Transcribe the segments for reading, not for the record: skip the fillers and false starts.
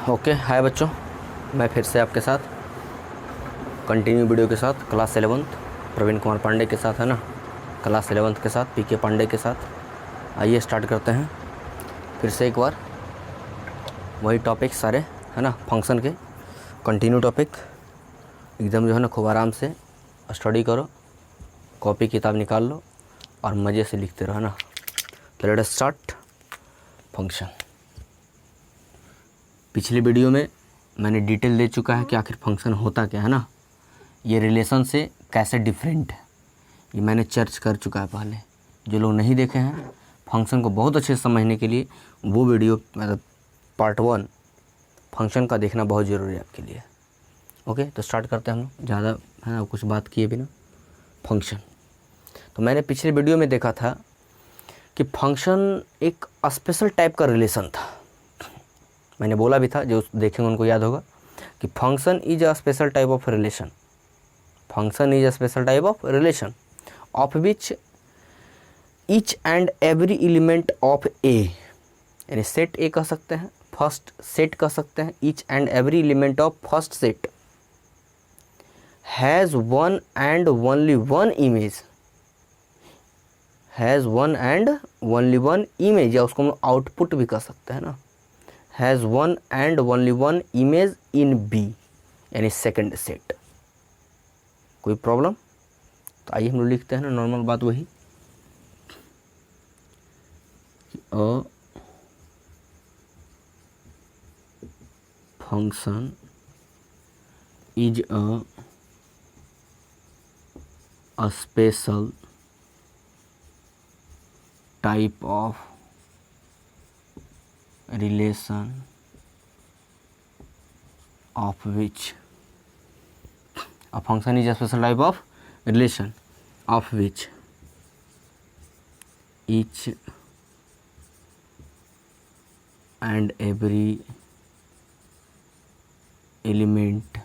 Okay hi बच्चों, मैं फिर से आपके साथ कंटिन्यू वीडियो के साथ क्लास 11th प्रवीण कुमार पांडे के साथ है ना, क्लास 11th के साथ पीके पांडे के साथ। आइए स्टार्ट करते हैं फिर से एक बार वही टॉपिक सारे है ना, फंक्शन के कंटिन्यू टॉपिक। एकदम जो है ना खूब आराम से स्टडी करो, कॉपी किताब निकाल लो और मज़े से लिखते रहो है ना। तो लेट अस स्टार्ट फंक्शन। पिछली वीडियो में मैंने डिटेल दे चुका है कि आखिर फंक्शन होता क्या है ना, ये रिलेशन से कैसे डिफरेंट है, ये मैंने चर्च कर चुका है पहले। जो लोग नहीं देखे हैं फंक्शन को बहुत अच्छे से समझने के लिए वो वीडियो मतलब पार्ट 1 फंक्शन का देखना बहुत ज़रूरी है आपके लिए। ओके, तो स्टार्ट करते हैं हम लोग ज़्यादा है ना कुछ बात किए बिना। फंक्शन तो मैंने पिछले वीडियो में देखा था कि फंक्शन एक स्पेशल टाइप का रिलेशन था। मैंने बोला भी था, जो देखेंगे उनको याद होगा कि function is a special type of relation. Function is a special type of relation of which each and every element of A, यानी सेट ए कह सकते हैं, फर्स्ट सेट कह सकते हैं। Each and every element of first set has one and only one image, has one and only one image, या उसको हम आउटपुट भी कह सकते हैं ना। Has one and only one image in B, यानी सेकंड सेट। कोई प्रॉब्लम? तो आइए हम लोग लिखते हैं ना नॉर्मल बात वही। A function is a special type of relation of which a function is a special type of relation of which each and every element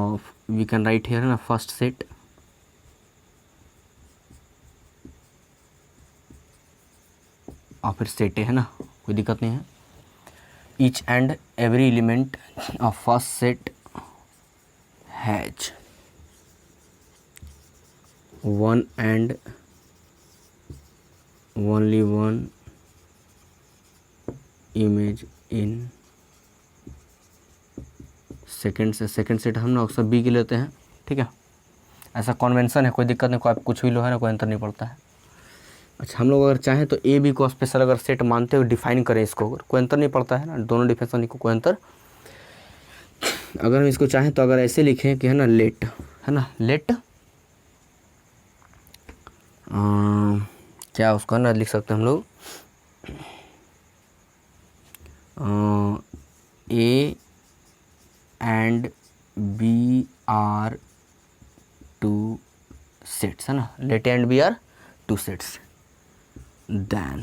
of, we can write here na first set, और फिर set है ना, कोई दिक्कत नहीं है। Each and every element of first set has one and only one image in second से। Second set हम ना अक्सर बी के लेते हैं, ठीक है, ऐसा कॉन्वेंशन है, कोई दिक्कत नहीं, कोई कुछ भी लो है ना, कोई अंतर नहीं पड़ता है। अच्छा, हम लोग अगर चाहें तो ए बी को स्पेशल अगर सेट मानते हुए डिफाइन करें इसको, अगर कोई अंतर नहीं पड़ता है ना, दोनों डिफिनेशन को कोई अंतर। अगर हम इसको चाहें तो अगर ऐसे लिखें कि है ना लेट, है ना लेट क्या उसका ना लिख सकते हैं हम लोग, A and B are two sets, है ना, let and B are two sets, then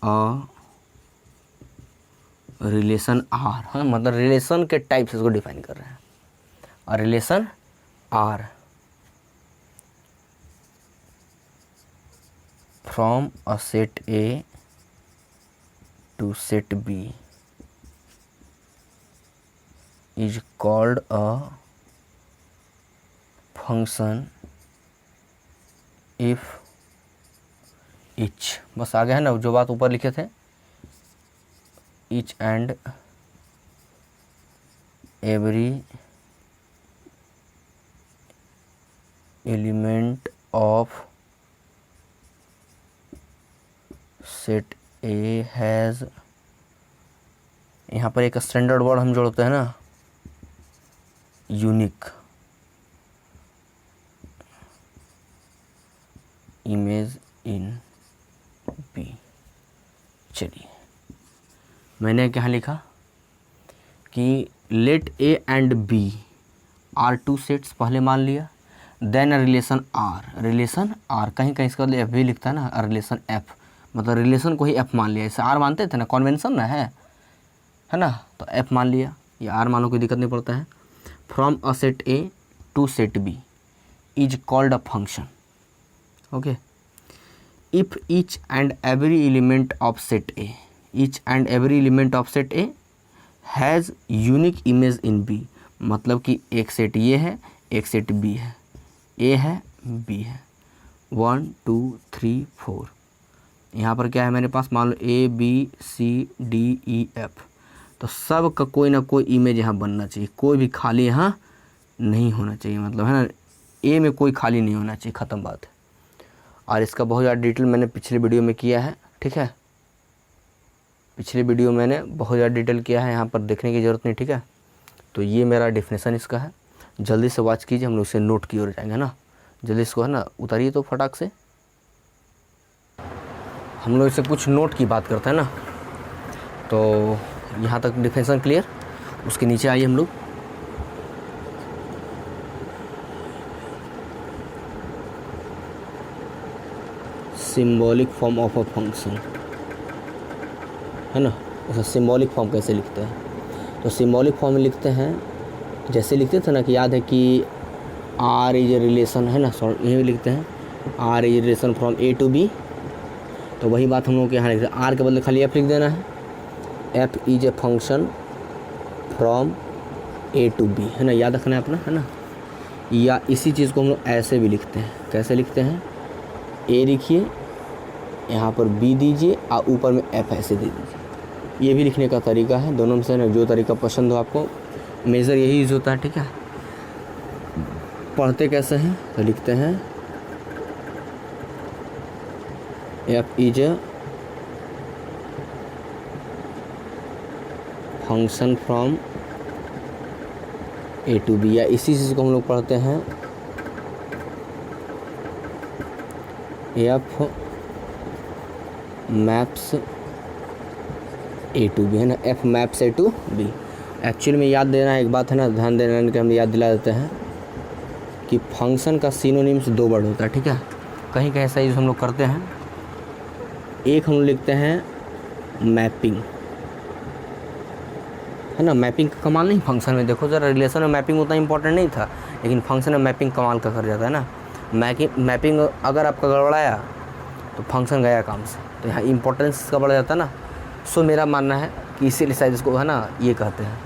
a relation R, हाँ मतलब रिलेशन के टाइप से इसको डिफाइन कर रहे हैं। और relation R from a set A to set B is called a function if each, बस आगे है ना जो बात ऊपर लिखे थे, each and every element of set A has, यहाँ पर एक स्टैंडर्ड वर्ड हम जोड़ते हैं ना, यूनिक इमेज इन बी। चलिए मैंने क्या लिखा कि let A and B are two sets पहले मान लिया, then relation R, relation R कहीं कहीं इसका एफ भी लिखता है ना, रिलेशन एफ, मतलब रिलेशन को ही एफ मान लिया। इसे आर मानते थे ना, कॉन्वेंशन ना है ना, तो एफ मान लिया, या आर मानो, कोई दिक्कत नहीं पड़ता है। From a set A to set B is called a function. Okay, if each and every element of set A, each and every element of set A has unique image in B, मतलब कि एक set ये है, एक set B है, ए है B है, 1 2 3 4। यहाँ पर क्या है मेरे पास, मान लो A B C D E F, तो सब का कोई ना कोई इमेज यहाँ बनना चाहिए, कोई भी खाली यहाँ नहीं होना चाहिए, मतलब है ना, ए में कोई खाली नहीं होना चाहिए, ख़त्म बात है। और इसका बहुत ज़्यादा डिटेल मैंने पिछले वीडियो में किया है, ठीक है, पिछले वीडियो मैंने बहुत ज़्यादा डिटेल किया है, यहाँ पर देखने की ज़रूरत नहीं, ठीक है। तो ये मेरा डेफिनेशन इसका है, जल्दी से वॉच कीजिए, हम लोग इसे नोट की ओर जाएंगे ना, जल्दी इसको है ना उतारिए तो फटाक से। हम लोग इससे कुछ नोट की बात करते हैं ना, तो यहाँ तक डेफिनेशन क्लियर। उसके नीचे आइए हम लोग, symbolic form of a function, है ना, ऐसा सिंबॉलिक फॉर्म कैसे लिखते हैं, तो सिंबॉलिक फॉर्म में लिखते हैं जैसे लिखते थे ना, कि याद है कि आर इज ए रिलेशन, है ना, सॉरी यही लिखते हैं R is relation from A to B, तो वही बात हम लोग के यहाँ लिखते हैं, आर के बदले खाली एफ लिख देना है, f is a function from A to B, है ना, याद रखना है अपना, है ना। या इसी चीज़ को हम लोग ऐसे भी लिखते हैं, कैसे लिखते हैं, ए लिखिए, यहाँ पर बी दीजिए और ऊपर में एफ ऐसे दे दीजिए, ये भी लिखने का तरीका है, दोनों में से ना जो तरीका पसंद हो आपको, मेजर यही यूज़ होता है, ठीक है। पढ़ते कैसे हैं, तो लिखते हैं f is a function from A to B, या इसी चीज़ को हम लोग पढ़ते हैं f maps A to B, है ना, f maps A to B. Actually में याद देना है एक बात, है ना, ध्यान देना कि हम याद दिला देते हैं कि फंक्शन का सिनोनिम्स 2 वर्ड होता है, ठीक है, कहीं कहीं ऐसा यूज़ हम लोग करते हैं। एक हम लोग लिखते हैं मैपिंग, है ना, मैपिंग का कमाल नहीं फंक्शन में, देखो ज़रा, रिलेशन में मैपिंग उतना इंपॉर्टेंट नहीं था, लेकिन फंक्शन में मैपिंग कमाल का कर जाता है ना। मैपिंग अगर आपका गड़बड़ाया तो फंक्शन गया काम से, तो यहाँ इंपॉर्टेंस का बढ़ जाता है ना। सो मेरा मानना है कि इसीलिए शायद इसको, है ना, ये कहते हैं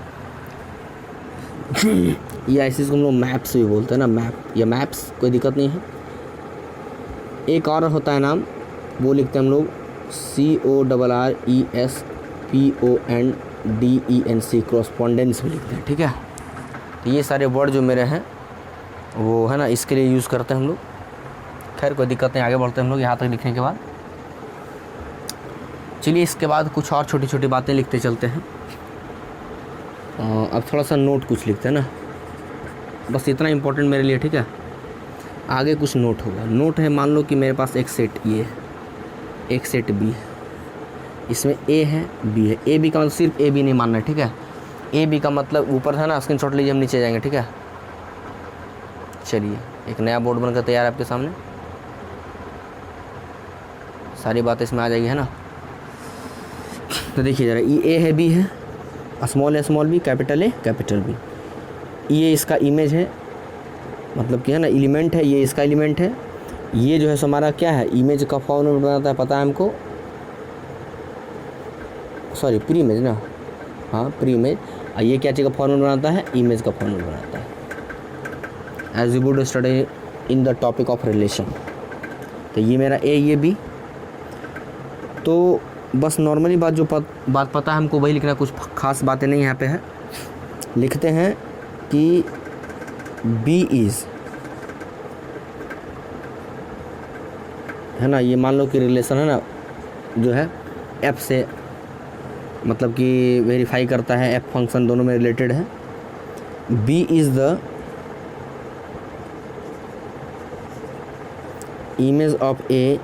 या इसी को हम लोग मैप्स भी बोलते हैं ना, मैप या मैप्स, कोई दिक्कत नहीं है। एक और होता है नाम, वो लिखते हैं हम लोग CORRESPONDENC, कॉरस्पॉन्डेंस भी लिखते हैं, ठीक है। तो ये सारे वर्ड जो मेरे हैं वो, है ना, इसके लिए यूज़ करते हैं हम लोग। खैर कोई दिक्कत नहीं, आगे बढ़ते हैं हम लोग यहाँ तक लिखने के बाद। चलिए इसके बाद कुछ और छोटी छोटी बातें लिखते चलते हैं। अब थोड़ा सा नोट कुछ लिखते हैं ना, बस इतना इम्पोर्टेंट मेरे लिए, ठीक है। आगे कुछ नोट होगा। नोट है, मान लो कि मेरे पास एक सेट ये है, एक सेट बी है, इसमें ए है बी है, ए बी का मतलब सिर्फ ए बी नहीं मानना है, ठीक है। ए बी का मतलब ऊपर है ना, स्क्रीनशॉट लीजिए, हम नीचे जाएंगे, ठीक है। चलिए एक नया बोर्ड बनकर तैयार है आपके सामने, सारी बातें इसमें आ जाएगी, है ना। तो देखिए ज़रा, ये ए है बी है, स्मॉल है small b, capital A capital B, ये इसका इमेज है, मतलब कि है ना एलिमेंट है, ये इसका एलिमेंट है। ये जो है सो हमारा क्या है, इमेज का फॉर्मेट बनाता है, पता है हमको, सॉरी प्री इमेज ना, हाँ प्री इमेज। और ये क्या चीज़ का फॉर्मेट बनाता है, इमेज का फॉर्मेट बनाता है, as you would study in the topic of relation. तो ये मेरा ए, ये बी। तो बस नॉर्मली बात जो बात पता है हमको वही लिखना, कुछ खास बातें नहीं यहाँ पे है। लिखते हैं कि बी इज़, है ना, ये मान लो कि रिलेशन है ना जो है एफ से, मतलब कि वेरीफाई करता है, एफ फंक्शन दोनों में रिलेटेड है। B is the image of A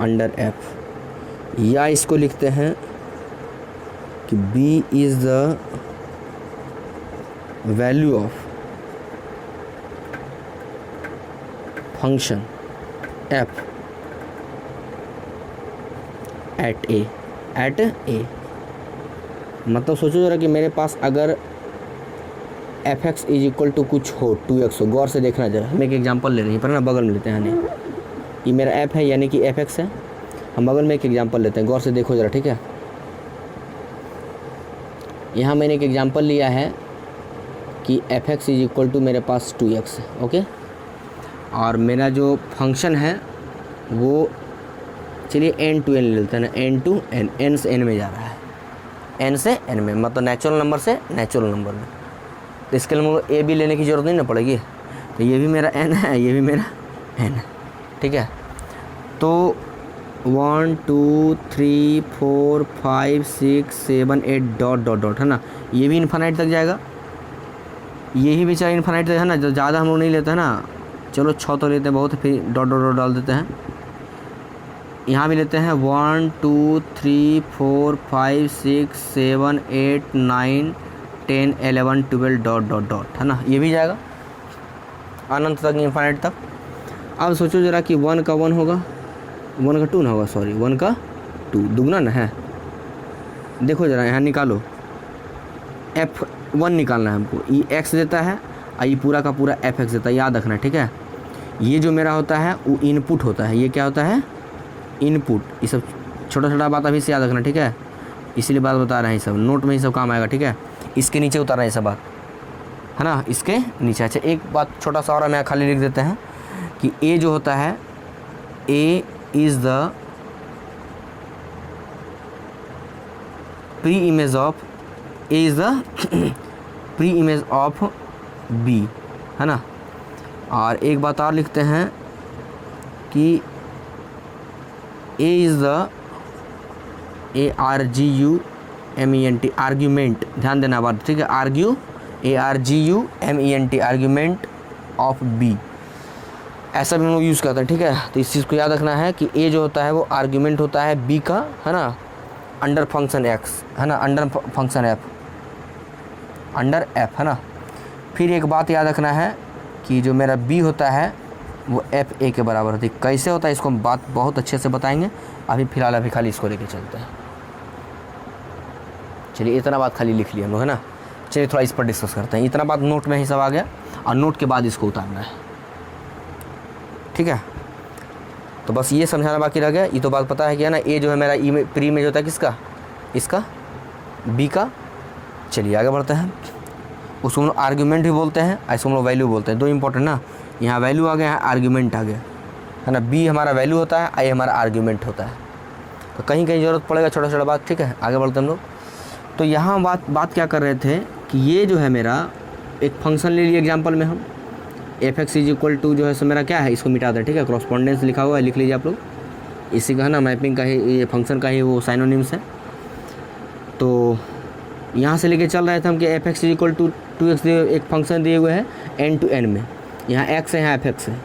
under F, या इसको लिखते हैं कि B is the value of function F at A, at A. मतलब सोचो जरा कि मेरे पास अगर F X is equal to कुछ हो, 2x हो, गौर से देखना जरा, हम एक एग्जांपल ले रहे हैं पर ना, बगल में लेते हैं। ये मेरा एफ है, यानी कि एफ एक्स है, हम बगल में एक एग्जांपल लेते हैं, गौर से देखो ज़रा, ठीक है। यहाँ मैंने एक एग्जांपल लिया है कि f(x) इज इक्वल टू मेरे पास 2x है, ओके। और मेरा जो फंक्शन है वो चलिए n to n ले लेते हैं ना, n to n, n से n में जा रहा है, n से n में, मतलब नेचुरल नंबर से नेचुरल नंबर में। तो इसके लिए मुझे a भी लेने की ज़रूरत नहीं ना पड़ेगी, तो ये भी मेरा n है, ये भी मेरा n है, ठीक है। तो 1 2 3 4 5 6 7 8 डॉट डॉट डॉट है ना, ये भी इन्फानाइट तक जाएगा, ये ही बेचारा इन्फानाइट तक है ना। जो ज़्यादा हम लोग नहीं लेते हैं ना, चलो 6 तो लेते हैं बहुत, फिर डॉट डॉट डॉट डाल देते हैं। यहाँ भी लेते हैं 1 2 3 4 5 6 7 8 9 10 11 12 डॉट डॉट डॉट है ना, ये भी जाएगा अनंत तक, इन्फानाइट तक। अब सोचो ज़रा कि 1 का 1 होगा, 1 का 2 ना होगा, सॉरी 1 का 2 दुगना ना है। देखो ज़रा यहाँ निकालो, f1 निकालना है हमको, ये x देता है और ये पूरा का पूरा f(x) देता है, याद रखना, ठीक है। ये जो मेरा होता है वो इनपुट होता है, ये क्या होता है, इनपुट। ये सब छोटा छोटा बात अभी से याद रखना, ठीक है, इसीलिए बात बता रहे हैं, सब नोट में ही सब काम आएगा, ठीक है। इसके नीचे उतारना है सब बात, है ना, इसके नीचे। अच्छा एक बात छोटा सा और हम यहाँ खाली लिख देते हैं कि a जो होता है, a is the pre image of, a is the pre image of b, है ना। और एक बात और लिखते हैं कि a is the ARGUMENT argument, ध्यान देना बात, ठीक है, ARGUMENT आर्ग्यूमेंट ऑफ b, ऐसा भी हम लोग यूज़ करते हैं, ठीक है। तो इस चीज़ को याद रखना है कि a जो होता है वो आर्ग्यूमेंट होता है b का, है ना, अंडर फंक्शन x, है ना, under function f, under f, है ना। फिर एक बात याद रखना है कि जो मेरा b होता है वो fa के बराबर होती है। कैसे होता है इसको हम बात बहुत अच्छे से बताएंगे, अभी फ़िलहाल अभी खाली इसको लेके चलते हैं। चलिए इतना बात खाली लिख लिया हम लोग, है ना। चलिए थोड़ा इस पर डिस्कस करते हैं, इतना बात नोट में ही सब आ गया, और नोट के बाद इसको उतारना है, ठीक है। तो बस ये समझाना बाकी रह गया, ये तो बात पता है क्या ना। ए जो है मेरा ई में प्री इमेज होता है किसका, इसका, बी का। चलिए आगे बढ़ते हैं। उसको हम लोग आर्ग्यूमेंट भी बोलते हैं, ऐसे हम लोग वैल्यू बोलते हैं, दो इंपॉर्टेंट ना। यहाँ वैल्यू आ गया, यहाँ आर्ग्यूमेंट आ गया, है ना। बी हमारा वैल्यू होता है, ए हमारा आर्ग्यूमेंट होता है। तो कहीं कहीं ज़रूरत पड़ेगा छोटा छोटा बात, ठीक है। आगे बढ़ते हम लोग। तो यहाँ बात क्या कर रहे थे कि ये जो है मेरा एक फंक्शन ले लिए एग्जाम्पल में हम, f(x) इज इक्वल टू जो है सो मेरा क्या है, इसको मिटा दें, ठीक है। क्रॉसपोंडेंस लिखा हुआ है, लिख लीजिए आप लोग, इसी का है ना, मैपिंग का ही, ये फंक्शन का ही वो साइनोनिम्स है। तो यहाँ से लेके चल रहे थे हम कि f(x) is equal to 2x एक फंक्शन दिए हुए हैं n to n में, यहाँ x है, यहाँ f(x) है।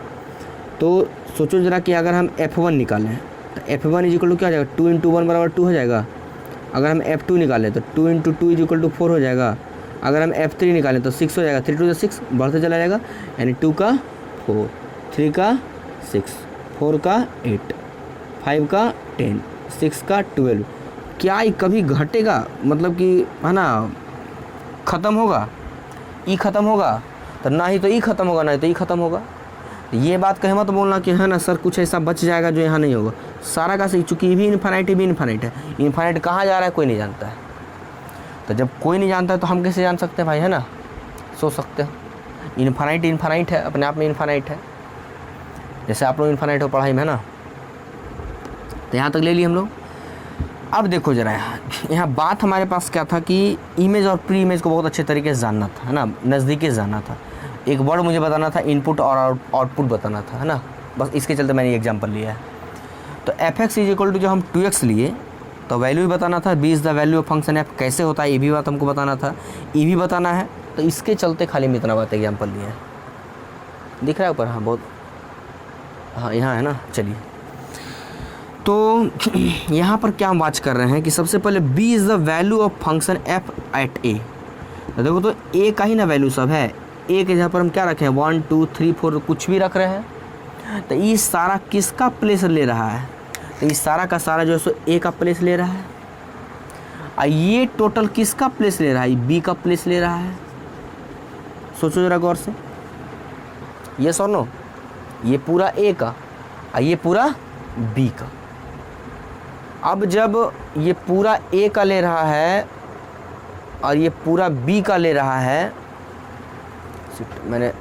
तो सोचो ज़रा कि अगर हम f1 निकालें तो f1 इज इक्वल टू क्या हो जाएगा, 2 × 1 बराबर 2 हो जाएगा। अगर हम f2 निकालें तो 2 × 2 इज इक्वल टू 4 हो जाएगा। अगर हम f3 निकालें तो 6 हो जाएगा, 3 × 2 6 बढ़ते चला जाएगा, यानी 2 का 4, 3 का 6, 4 का 8, 5 का 10, 6 का 12। क्या ये कभी घटेगा, मतलब कि है ना, ख़त्म होगा, ई ख़त्म होगा तो ना ही तो ई ख़त्म होगा, ना ही तो ई ख़त्म होगा। ये बात कहे मत बोलना कि है ना सर कुछ ऐसा बच जाएगा जो यहाँ नहीं होगा, सारा का सही, चूँकि भी इन्फानाइट भी इन्फानाइट है। इन्फानाइट कहाँ जा रहा है कोई नहीं जानता है, तो जब कोई नहीं जानता है तो हम कैसे जान सकते हैं भाई, है ना, सोच सकते हो। इन्फानाइट इन्फानाइट है, अपने आप में इन्फानाइट है, जैसे आप लोग इन्फानाइट हो पढ़ाई में, है ना। तो यहाँ तक ले लिए हम लोग। अब देखो ज़रा यहाँ बात हमारे पास क्या था कि इमेज और प्री इमेज को बहुत अच्छे तरीके से जानना था, है ना, नज़दीकी से जानना था। एक वर्ड मुझे बताना था, इनपुट और आउटपुट बताना था, है ना। बस इसके चलते मैंने एग्जांपल लिया है। तो f(x) इज इक्वल टू जो हम 2x लिए तो वैल्यू भी बताना था, b is the value of function f कैसे होता है ये भी बात हमको बताना था, ये भी बताना है। तो इसके चलते खाली मैं इतना बात एग्जांपल लिया है, दिख रहा है ऊपर, हाँ बहुत, हाँ यहाँ है ना। चलिए तो यहाँ पर क्या हम बात कर रहे हैं कि सबसे पहले b is the value of function f at a। तो देखो तो a का ही ना वैल्यू सब है, a के जहाँ पर हम क्या रखे हैं 1 2 3 4 कुछ भी रख रहे हैं। तो ये सारा किसका प्लेस ले रहा है, तो ये सारा का सारा जो है सो a का प्लेस ले रहा है, और ये टोटल किसका प्लेस ले रहा है, b का प्लेस ले रहा है। सोचो जरा गौर से, ये सुनो, ये पूरा a का और ये पूरा b का, अब जब ये पूरा ए का ले रहा है और ये पूरा बी का ले रहा है, मैंने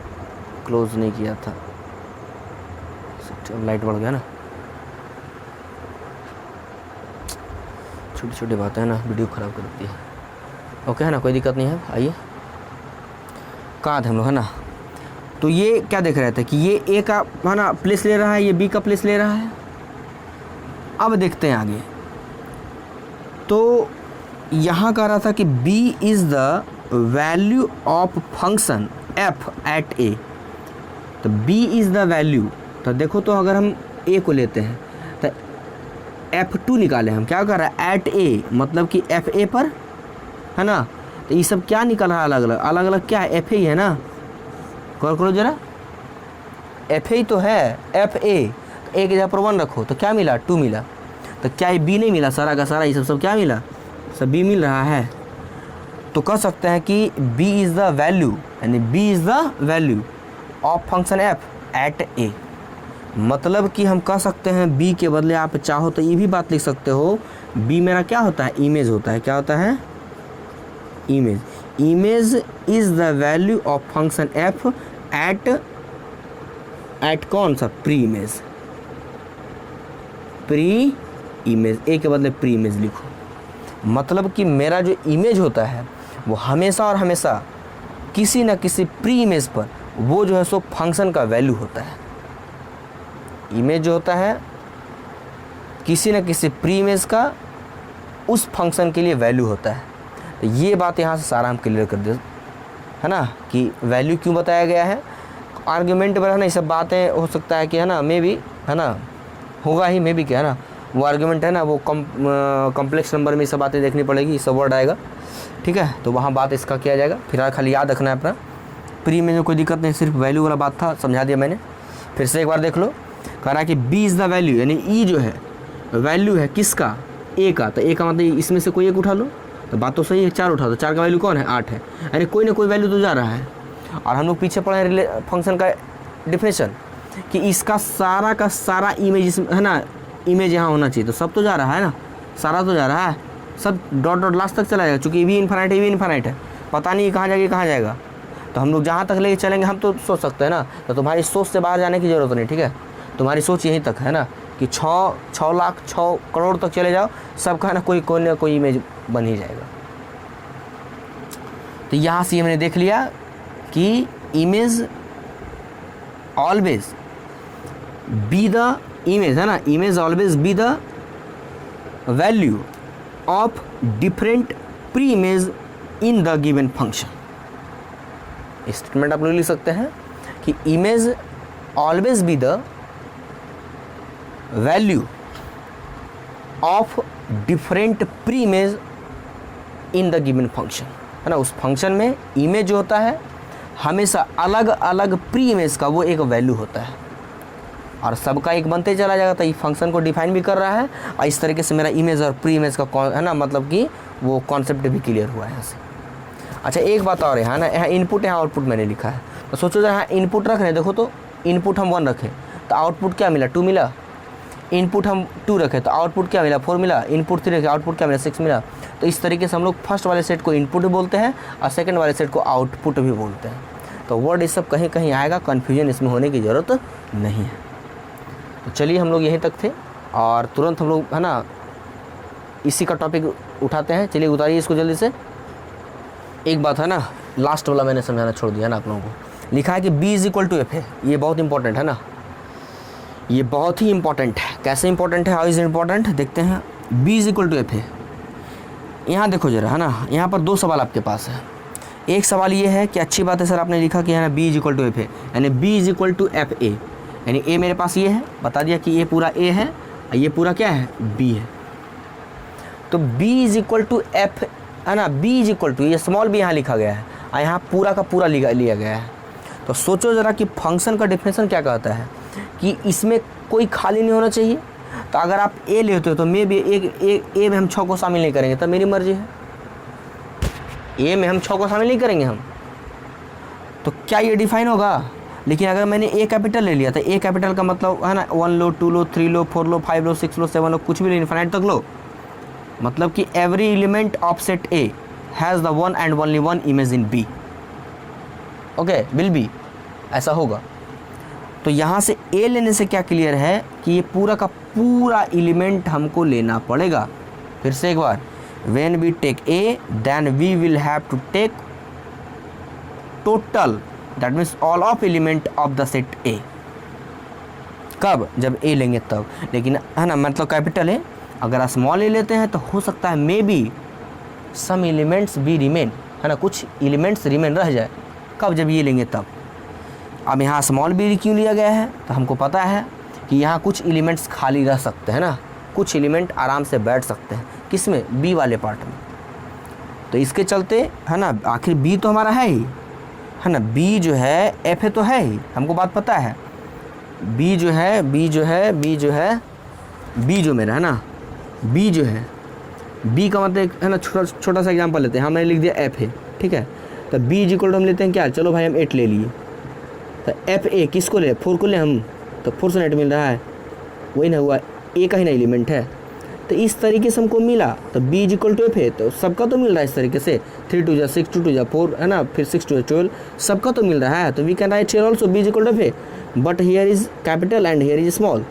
क्लोज नहीं किया था, लाइट बढ़ गया ना, छोटी छोटी बातें है ना वीडियो ख़राब कर देती है। ओके है ना, कोई दिक्कत नहीं है। आइए कहाँ थे हम लोग, है ना। तो ये क्या देख रहे थे कि ये ए का है ना प्लेस ले रहा है, ये बी का प्लेस ले रहा है। अब देखते हैं आगे। तो यहाँ कह रहा था कि b is the value of function f at a। तो b इज़ द वैल्यू, तो देखो तो अगर हम a को लेते हैं तो f2 निकाले हम, क्या कर रहा है एट a, मतलब कि fa पर, है ना। तो ये सब क्या निकल रहा है अलग अलग क्या है, fa ही है ना। गौर करो जरा, fa ही तो है, fa a के जगह पर 1 रखो तो क्या मिला 2 मिला। तो क्या ये b नहीं मिला, सारा का सारा ये सब क्या मिला, सब b मिल रहा है। तो कह सकते हैं कि b इज़ द वैल्यू, यानी b is the value of function f at a। मतलब कि हम कह सकते हैं b के बदले आप चाहो तो ये भी बात लिख सकते हो, b मेरा क्या होता है, इमेज होता है। क्या होता है, image. Image is the value of function f at कौन सा, preimage. Preimage, A के बदले प्री इमेज लिखो। मतलब कि मेरा जो इमेज होता है वो हमेशा और हमेशा किसी न किसी प्री इमेज पर वो जो है सो फंक्शन का वैल्यू होता है। इमेज जो होता है किसी न किसी प्री इमेज का उस फंक्शन के लिए वैल्यू होता है। तो ये बात यहाँ से सारा हम क्लियर कर दे, है ना, कि वैल्यू क्यों बताया गया है। आर्ग्यूमेंट पर है ना, ये सब बातें हो सकता है कि है ना, मे भी है ना, होगा ही मे भी, क्या है ना, वो आर्ग्यूमेंट है ना, वो कॉम्प्लेक्स नंबर में ये सब बातें देखनी पड़ेगी, ये सब वर्ड आएगा, ठीक है। तो वहाँ बात इसका किया जाएगा। फिलहाल खाली याद रखना है अपना, प्री में जो कोई दिक्कत नहीं, सिर्फ वैल्यू वाला बात था, समझा दिया मैंने। फिर से एक बार देख लो, कह रहा है कि b इज़ द वैल्यू, यानी ई जो है वैल्यू है किसका, a का। तो a का मतलब इसमें से कोई एक उठा लो, तो बात तो सही है, 4 उठा दो, 4 का वैल्यू कौन है, 8 है, यानी कोई ना कोई वैल्यू तो जा रहा है। और हम लोग पीछे पढ़े हैं फंक्शन का डिफिनेशन कि इसका सारा का सारा इमेज है ना, इमेज यहाँ होना चाहिए। तो सब तो जा रहा है ना, सारा तो जा रहा है, सब डॉट डॉट लास्ट तक चला जाएगा, चूँकि भी इन्फानाइट है, भी इन्फानाइट है, पता नहीं कहाँ जाएगी कहाँ जाएगा। तो हम लोग जहाँ तक लेके चलेंगे हम तो सोच सकते हैं ना। तो तुम्हारी सोच से बाहर जाने की ज़रूरत नहीं, ठीक है। तुम्हारी सोच यहीं तक है ना कि 6 लाख 6 करोड़ तक चले जाओ, सबका ना कोई इमेज बन ही जाएगा। तो यहाँ से हमने देख लिया कि image always be the image, है ना, image always be the value of different pre image in the given function. Statement आप लोग लिख सकते हैं कि image always be the value of different pre image in the given function, है ना। उस फंक्शन में इमेज जो होता है हमेशा अलग अलग प्री इमेज का वो एक वैल्यू होता है, और सबका एक बनते चला जाएगा। तो ये फंक्शन को डिफाइन भी कर रहा है, और इस तरीके से मेरा इमेज और प्री इमेज का है ना, मतलब कि वो कॉन्सेप्ट भी क्लियर हुआ है यहाँ से। अच्छा एक बात और है ना, यहाँ इनपुट यहाँ आउटपुट मैंने लिखा है। तो सोचो यहाँ इनपुट रख रहे हैं, देखो तो इनपुट हम 1 रखें तो आउटपुट क्या मिला, 2 मिला। इनपुट हम 2 रखें तो आउटपुट क्या मिला, 4 मिला। इनपुट 3 रखें आउटपुट क्या मिला, 6 मिला। तो इस तरीके से हम लोग फर्स्ट वाले सेट को इनपुट भी बोलते हैं और सेकंड वाले सेट को आउटपुट भी बोलते हैं। तो वर्ड ये सब कहीं कहीं आएगा, कन्फ्यूजन इसमें होने की ज़रूरत नहीं है। तो चलिए हम लोग यहीं तक थे, और तुरंत हम लोग है ना इसी का टॉपिक उठाते हैं। चलिए उतारिए इसको जल्दी से। एक बात है ना, लास्ट वाला मैंने समझाना छोड़ दिया ना आप लोगों को। लिखा है कि b is equal to F है, ये बहुत इंपॉर्टेंट है ना, ये बहुत ही इंपॉर्टेंट है। कैसे इंपॉर्टेंट है, हाउ इज़ इम्पॉर्टेंट, देखते हैं। b is equal to F है, यहाँ देखो जरा, है ना, यहाँ पर 2 सवाल आपके पास है। एक सवाल ये है कि अच्छी बात है सर आपने लिखा कि है ना b is equal to F है, यानी b is equal to f a, यानी a मेरे पास ये है, बता दिया कि ये पूरा a है और ये पूरा क्या है, b है। तो b is equal to F, है ना, b इज़ इक्वल टू, ये स्मॉल b यहाँ लिखा गया है और यहाँ पूरा का पूरा लिया गया है। तो सोचो ज़रा कि फंक्शन का डिफिनेशन क्या कहता है कि इसमें कोई खाली नहीं होना चाहिए। तो अगर आप a लेते हो तो मे भी a में हम 6 को शामिल नहीं करेंगे, तब मेरी मर्जी है। a में हम 6 को शामिल नहीं करेंगे हम, तो क्या ये डिफाइन होगा, लेकिन अगर मैंने ए कैपिटल ले लिया तो ए कैपिटल का मतलब है ना 1 लो, 2 लो, 3 लो, 4 लो, 5 लो, 6 लो, 7 लो, कुछ भी लो, इन्फिनाइट तक लो। मतलब कि every element of set A has the one and only one image in B. Okay, will be, ऐसा होगा। तो यहाँ से ए लेने से क्या क्लियर है कि ये पूरा का पूरा एलिमेंट हमको लेना पड़ेगा। फिर से एक बार, when we take A then we will have to take total, that means all of element of the set A. कब? जब ए लेंगे तब। लेकिन है ना, मतलब कैपिटल है, अगर स्मॉल ए लेते हैं तो हो सकता है may be some elements B remain, है ना, कुछ एलिमेंट्स रिमेन रह जाए। कब? जब ये लेंगे तब। अब यहाँ स्मॉल बी क्यों लिया गया है? तो हमको पता है कि यहाँ कुछ एलिमेंट्स खाली रह सकते हैं ना, कुछ एलिमेंट आराम से बैठ सकते हैं। किस में? बी वाले पार्ट में। तो इसके चलते है ना, आखिर बी तो हमारा है ही, है ना, बी जो है एफ है तो है ही, हमको बात पता है। बी जो है बी जो मेरा है ना, बी जो है, बी का मतलब है ना, छोटा सा एग्जांपल लेते हैं। हाँ, मैंने लिख दिया एफ है, ठीक है। तो बी इज इक्वल टू हम लेते हैं क्या? चलो भाई हम 8 ले लिए, तो एफ ए किसको ले? 4 को ले हम, तो 4 से 8 मिल रहा है, वही ना हुआ, ए का ही ना एलिमेंट है। तो इस तरीके से हमको मिला, तो b is equal to F है, तो सबका तो मिल रहा है इस तरीके से। 3 2 6, 2 2 4, है ना, फिर 6 2 12, सबका तो मिल रहा है। तो we can write here also B is equal to F है, but here is capital and here is small.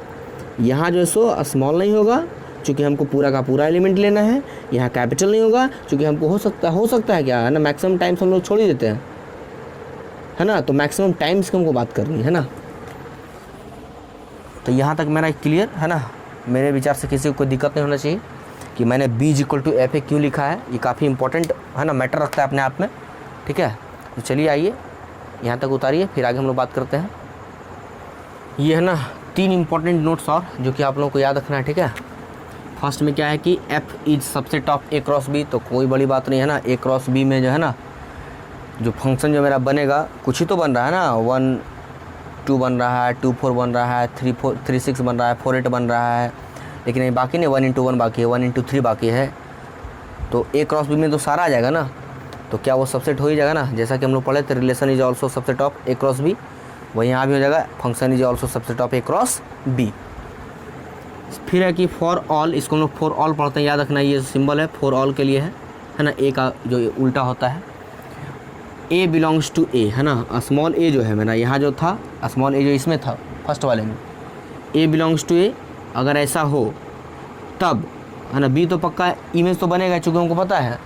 यहाँ जो है सो स्मॉल नहीं होगा क्योंकि हमको पूरा का पूरा एलिमेंट लेना है। यहाँ कैपिटल नहीं होगा क्योंकि हमको हो सकता है क्या, है ना, मैक्सिमम टाइम्स हम लोग छोड़ ही देते हैं, है ना। तो मैक्सिमम टाइम्स की हमको बात करनी है ना। तो यहाँ तक मेरा क्लियर है ना। मेरे विचार से किसी को कोई दिक्कत नहीं होना चाहिए कि मैंने b is equal to f a क्यों लिखा है। ये काफ़ी इंपॉर्टेंट है ना, मैटर रखता है अपने आप में, ठीक है। तो चलिए आइए यहाँ तक उतारिए, फिर आगे हम लोग बात करते हैं। ये है ना 3 इंपॉर्टेंट नोट्स और जो कि आप लोगों को याद रखना है, ठीक है। फर्स्ट में क्या है कि f is subset of A cross B, तो कोई बड़ी बात नहीं है ना। ए क्रॉस बी में जो है ना, जो फंक्शन जो मेरा बनेगा कुछ ही तो बन रहा है ना, 1 2 बन रहा है, 2 4 बन रहा है, 3 6 बन रहा है, 4 8 बन रहा है, लेकिन ये बाकी नहीं, 1 into 1 बाकी है, 1 into 3 बाकी है। तो ए क्रॉस बी में तो सारा आ जाएगा ना, तो क्या वो सबसेट हो ही जाएगा ना। जैसा कि हम लोग पढ़े थे, relation is also subset of A cross B, वही यहाँ भी हो जाएगा, function is also subset of A cross B. फिर है कि फॉर ऑल, इसको हम लोग फॉर ऑल पढ़ते हैं, याद रखना ये सिंबल है फॉर ऑल के लिए है ना। ए का जो उल्टा होता है, ए बिलोंग्स टू ए, है ना। स्मॉल ए जो है मेरा यहाँ जो था, स्मॉल ए जो इसमें था फर्स्ट वाले में, ए बिलोंग्स टू ए, अगर ऐसा हो तब है ना, बी तो पक्का इमेज तो बनेगा, चूँकि हमको पता है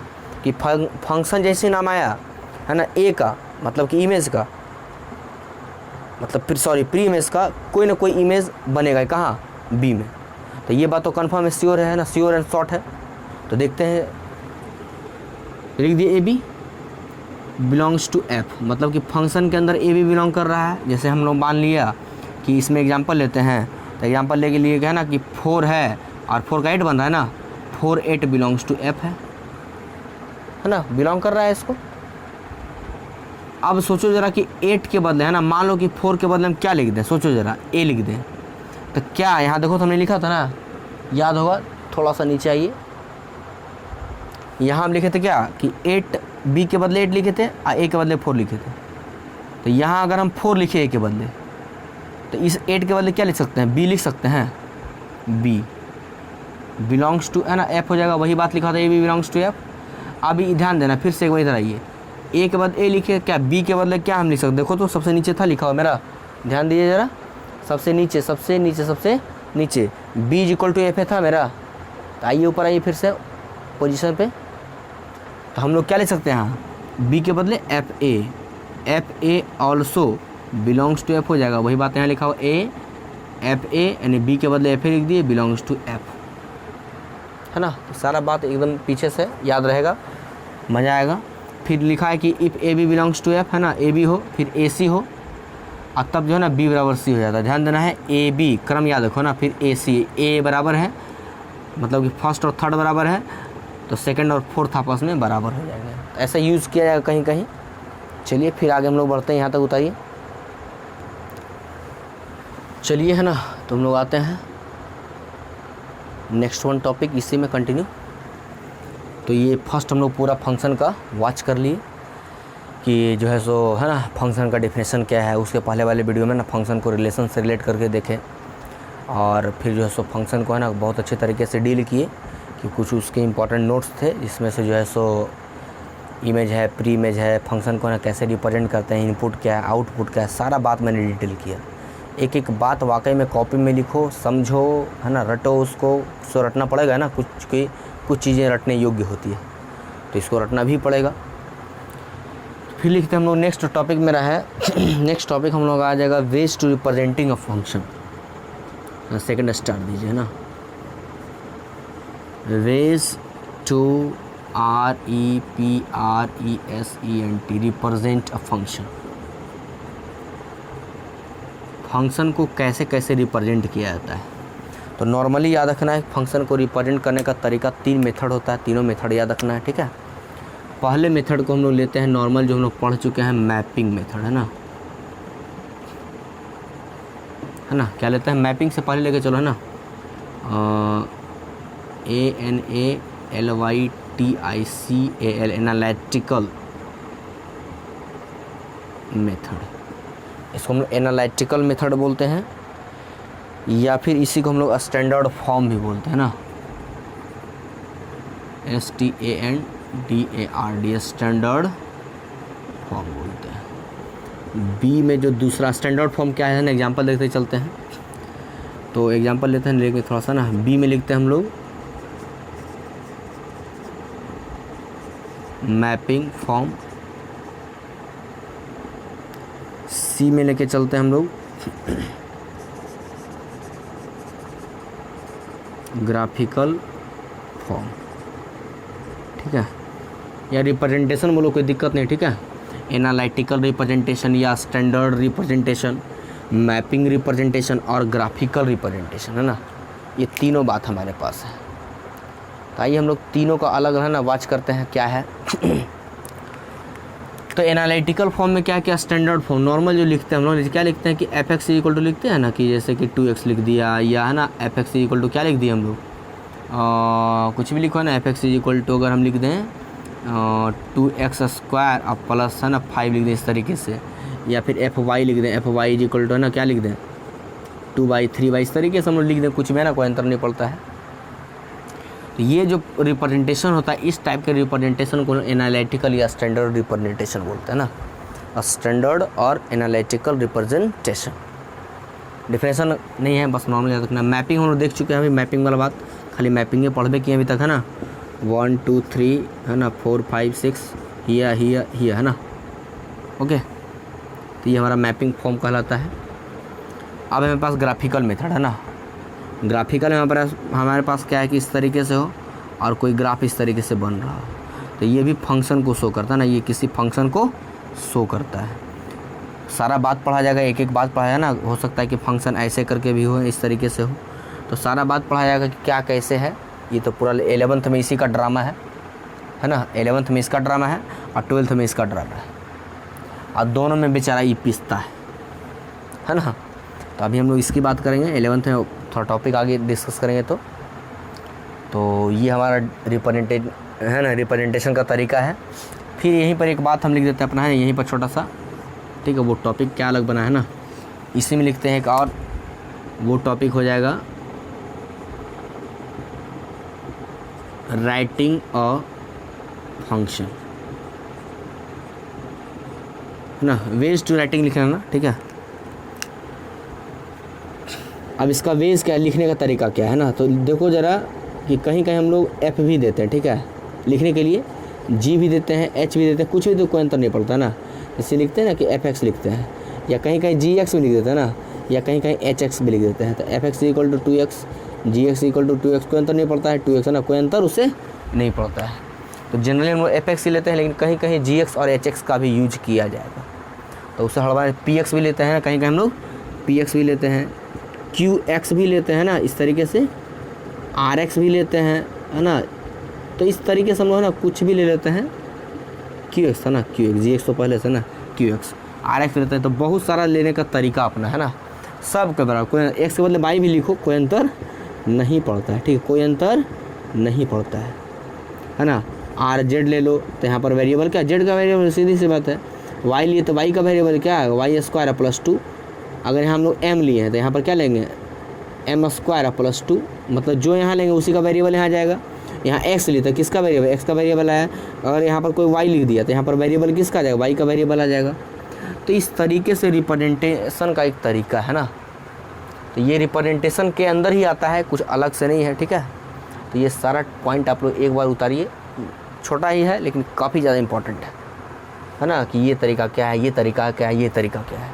कि फंक्शन जैसे नाम आया है ना, ए का मतलब कि इमेज का, मतलब फिर सॉरी प्री इमेज का कोई ना कोई इमेज बनेगा, कहाँ? बी में। तो ये बात तो कन्फर्म है, श्योर है ना, श्योर एंड शॉर्ट है। तो देखते हैं, लिख दिए a b belongs to f, मतलब कि फंक्शन के अंदर ए भी बिलोंग कर रहा है। जैसे हम लोग मान लिया कि इसमें एग्जांपल लेते हैं, तो एग्जांपल लेके लिए क्या है ना कि 4 है और 4 का 8 बन रहा है ना, 4 8 बिलोंग्स टू एफ है ना, बिलोंग कर रहा है इसको। अब सोचो ज़रा कि 8 के बदले है ना, मान लो कि 4 के बदले हम क्या लिख दें, सोचो ज़रा, ए लिख दें, तो क्या यहाँ देखो तो हमने लिखा था ना, याद होगा, थोड़ा सा नीचे आइए, यहाँ हम लिखे थे क्या कि 8 बी के बदले 8 लिखे थे और ए के बदले 4 लिखे थे। तो यहाँ अगर हम 4 लिखे ए के बदले, तो इस 8 के बदले क्या लिख सकते हैं? बी लिख सकते हैं, बी बिलोंग्स टू है ना एफ हो जाएगा, वही बात लिखा था, a b belongs to f. अभी ध्यान देना, फिर से एक बार इधर आइए, ए के बदले ए लिखे, क्या बी के बदले क्या हम लिख सकते? देखो तो सबसे नीचे था लिखा हुआ मेरा, ध्यान दीजिए ज़रा, सबसे नीचे b is equal to f था मेरा। तो आइए ऊपर आइए फिर से पोजीशन पे, तो हम लोग क्या लिख सकते हैं यहाँ, बी के बदले f a also belongs to f हो जाएगा, वही बात यहाँ लिखा हुआ, ए एफ ए यानी बी के बदले एफ ए लिख दिए, बिलोंग्स टू एफ, है ना। तो सारा बात एकदम पीछे से याद रहेगा, मज़ा आएगा। फिर लिखा है कि if a b belongs to F, है ना, ए बी हो फिर ए सी हो, और तब जो है ना बी बराबर सी हो जाता है। ध्यान देना है, ए बी क्रम याद रखो ना, फिर ए सी, ए बराबर है मतलब कि फर्स्ट और थर्ड बराबर है, तो सेकंड और फोर्थ आपस में बराबर हो जाएंगे। ऐसा यूज़ किया जाएगा कहीं कहीं। चलिए फिर आगे हम लोग बढ़ते हैं, यहाँ तक उतारिए, चलिए है ना। तो हम लोग आते हैं नेक्स्ट वन टॉपिक, इसी में कंटिन्यू। तो ये फर्स्ट हम लोग पूरा फंक्शन का वॉच कर लिए कि जो है सो है ना फंक्शन का डिफिनेशन क्या है। उसके पहले वाले वीडियो में ना फंक्शन को रिलेशन से रिलेट करके देखें और फिर जो है सो फंक्शन को है ना बहुत अच्छे तरीके से डील किए कि कुछ उसके इंपॉर्टेंट नोट्स थे जिसमें से जो है सो इमेज है, प्री इमेज है, फंक्शन को ना कैसे रिप्रेजेंट करते हैं, इनपुट क्या है, आउटपुट क्या है, सारा बात मैंने डिटेल किया। एक एक बात वाकई में कॉपी में लिखो, समझो, है ना, रटो उसको। सो रटना पड़ेगा ना, कुछ चीज़ें रटने योग्य होती है तो इसको रटना भी पड़ेगा। फिर लिखते हैं हम लोग नेक्स्ट टॉपिक मेरा है नेक्स्ट टॉपिक हम लोग आ जाएगा ways to representing a function. Second star दीजिए ना, ways to REPRESENT represent a function. Function को कैसे कैसे रिप्रेजेंट किया जाता है तो नॉर्मली याद रखना है फंक्शन को रिप्रेजेंट करने का तरीका 3 मेथड होता है। तीनों मेथड याद रखना है, ठीक है। पहले मेथड को हम लोग लेते हैं नॉर्मल, जो हम लोग पढ़ चुके हैं, मैपिंग मेथड, है ना, क्या लेते हैं मैपिंग से पहले लेके चलो, है ना, ANALYTICAL एनालिटिकल मेथड। इसको हम लोग एनालिटिकल मेथड बोलते हैं या फिर इसी को हम लोग स्टैंडर्ड फॉर्म भी बोलते हैं ना, STANDARD स्टैंडर्ड फॉर्म बोलते हैं। बी में जो दूसरा स्टैंडर्ड फॉर्म क्या है ना, एग्जांपल देखते चलते हैं। तो एग्जांपल लेते हैं, लेके थोड़ा सा ना, बी में लिखते हैं हम लोग मैपिंग फॉर्म, सी में लेके चलते हैं हम लोग ग्राफिकल फॉर्म, ठीक है, या रिप्रेजेंटेशन बोलो, कोई दिक्कत नहीं, ठीक है। एनालिटिकल रिप्रेजेंटेशन या स्टैंडर्ड रिप्रेजेंटेशन, मैपिंग रिप्रेजेंटेशन और ग्राफिकल रिप्रेजेंटेशन, है ना, ये तीनों बात हमारे पास है। तो आइए हम लोग तीनों का अलग है ना वाच करते हैं क्या है। तो एनालिटिकल फॉर्म में क्या क्या स्टैंडर्ड फॉर्म नॉर्मल जो लिखते हैं हम लोग क्या लिखते हैं कि fx इक्वल टू लिखते हैं ना, कि जैसे कि 2x लिख दिया, या है ना fx इक्वल टू क्या लिख दिया हम लोग, कुछ भी लिखो ना, fx इक्वल टू अगर हम लिख दें 2x स्क्वायर अब प्लस है ना 5 लिख दें इस तरीके से, या फिर fy लिख दें, fy इक्वल टू है ना क्या लिख दें 2/3 इस तरीके से हम लोग लिख दें, कुछ भी है ना, कोई अंतर नहीं पड़ता है। तो ये जो रिप्रेजेंटेशन होता है, इस टाइप के रिप्रेजेंटेशन को एनालिटिकल या स्टैंडर्ड रिप्रेजेंटेशन बोलते हैं ना, स्टैंडर्ड और एनालिटिकल रिप्रेजेंटेशन। डिफिनेशन नहीं है, बस नॉर्मल याद रखना। मैपिंग हम लोग देख चुके हैं अभी, मैपिंग वाला बात खाली मैपिंग पढ़ किए अभी तक, है ना, 1 2 3 है ना, 4 5 6 हिया है ना, ओके। तो ये हमारा मैपिंग फॉर्म कहलाता है। अब हमारे पास ग्राफिकल मेथड है ना, ग्राफिकल में हमारे पास क्या है कि इस तरीके से हो और कोई ग्राफ इस तरीके से बन रहा हो, तो ये भी फंक्शन को शो करता है ना, ये किसी फंक्शन को शो करता है। सारा बात पढ़ा जाएगा, एक एक बात पढ़ा जाएगा ना, हो सकता है कि फंक्शन ऐसे करके भी हो, इस तरीके से हो, तो सारा बात पढ़ा जाएगा कि क्या कैसे है। ये तो पूरा 11th में इसी का ड्रामा है ना, 11th में इसका ड्रामा है और 12th में इसका ड्रामा है, और दोनों में बेचारा ये पिसता है ना। तो अभी हम लोग इसकी बात करेंगे, 11th में थोड़ा टॉपिक आगे डिस्कस करेंगे। तो ये हमारा रिप्रेजेंटेशन का तरीका है। फिर यहीं पर एक बात हम लिख देते हैं अपना, है यहीं पर छोटा सा, ठीक है, वो टॉपिक क्या अलग बना है ना, इसी में लिखते हैं एक और, वो टॉपिक हो जाएगा राइटिंग अ फंक्शन, है ना, वेज टू राइटिंग लिखना ना, ठीक है। अब इसका वेज क्या है, लिखने का तरीका क्या है ना, तो देखो ज़रा कि कहीं कहीं हम लोग एफ भी देते हैं, ठीक है, लिखने के लिए जी भी देते हैं, एच भी देते हैं, कुछ भी तो कोई अंतर नहीं पड़ता ना। इससे लिखते हैं ना कि एफ एक्स लिखते हैं, या कहीं कहीं जी एक्स भी लिख देते हैं ना, या कहीं कहीं एच एक्स भी लिख देते हैं। तो f x equal to 2x, g x equal to 2x, कोई अंतर नहीं पड़ता है, 2x है ना, कोई अंतर उससे नहीं पड़ता है। तो जनरली हम लोग एफ एक्स ही लेते हैं, लेकिन कहीं कहीं जी एक्स और एच एक्स का भी यूज किया जाएगा, तो उससे हड़बड़ा पी एक्स भी लेते हैं, कहीं कहीं हम लोग पी एक्स भी लेते हैं, क्यू एक्स भी लेते हैं ना, इस तरीके से आर एक्स भी लेते हैं, है ना। तो इस तरीके से हम लोग है ना कुछ भी ले लेते हैं, क्यू एक्स है ना, क्यू एक्स, जी एक्स तो पहले से ना, क्यू एक्स आर एक्स लेते हैं। तो बहुत सारा लेने का तरीका अपना है ना, सब के बराबर, कोई एक्स के बदले वाई भी लिखो, कोई अंतर नहीं पड़ता है, ठीक है, कोई अंतर नहीं पड़ता है ना। आर जेड ले लो, तो यहाँ पर वेरिएबल क्या, जेड का वेरिएबल, सीधी सी बात है, वाई लिए तो वाई का वेरिएबल क्या है, वाई स्क्वायर प्लस 2। अगर यहाँ हम लोग एम लिए हैं तो यहाँ पर क्या लेंगे, एम स्क्वायर प्लस 2, मतलब जो यहाँ लेंगे उसी का वेरिएबल यहाँ जाएगा। यहाँ एक्स लिए तो किसका वेरिएबल, एक्स का वेरिएबल आया। अगर यहाँ पर कोई वाई लिख दिया तो यहाँ पर वेरिएबल किसका आ जाएगा, वाई का वेरिएबल आ जाएगा। तो इस तरीके से रिप्रेजेंटेशन का एक तरीका है ना, तो ये रिप्रेजेंटेशन के अंदर ही आता है, कुछ अलग से नहीं है, ठीक है। तो ये सारा पॉइंट आप लोग एक बार उतारिए, छोटा ही है लेकिन काफ़ी ज़्यादा इम्पोर्टेंट है ना, कि ये तरीका क्या है, ये तरीका क्या है, ये तरीका क्या है।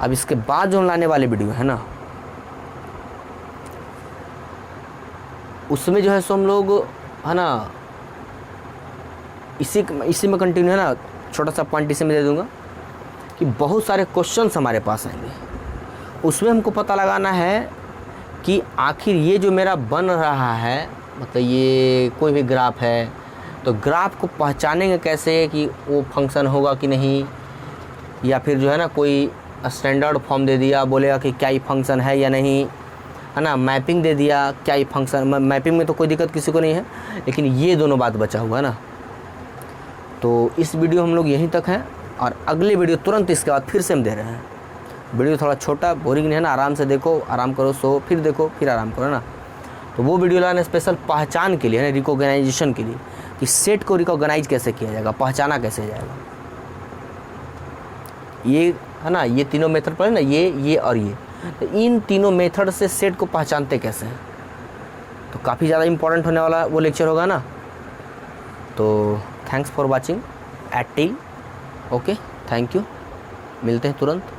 अब इसके बाद जो हम लाने वाले वीडियो है ना, उसमें जो है सो हम लोग है ना इसी में कंटिन्यू है ना, छोटा सा पॉइंट इसी में दे दूंगा कि बहुत सारे क्वेश्चंस हमारे पास आएंगे। उसमें हमको पता लगाना है कि आखिर ये जो मेरा बन रहा है, मतलब ये कोई भी ग्राफ है, तो ग्राफ को पहचानेंगे कैसे कि वो फंक्शन होगा कि नहीं, या फिर जो है ना कोई स्टैंडर्ड फॉर्म दे दिया, बोलेगा कि क्या ये फंक्शन है या नहीं, है ना। मैपिंग दे दिया, क्या ये फंक्शन, मैपिंग में तो कोई दिक्कत किसी को नहीं है, लेकिन ये दोनों बात बचा हुआ है ना। तो इस वीडियो हम लोग यहीं तक हैं, और अगले वीडियो तुरंत इसके बाद फिर से हम दे रहे हैं। वीडियो थोड़ा छोटा, बोरिंग नहीं है ना, आराम से देखो, आराम करो, सो फिर देखो, फिर आराम करो ना। तो वो वीडियो लाना स्पेशल पहचान के लिए है ना, रिकॉग्नाइजेशन के लिए, कि सेट को रिकॉग्नाइज कैसे किया जाएगा, पहचाना कैसे जाएगा। ये है ना, ये तीनों मेथड पढ़े ना, ये और ये, तो इन तीनों मेथड से सेट को पहचानते कैसे हैं, तो काफ़ी ज़्यादा इंपॉर्टेंट होने वाला वो लेक्चर होगा ना। तो thanks for watching eight till, okay, thank you, मिलते हैं तुरंत।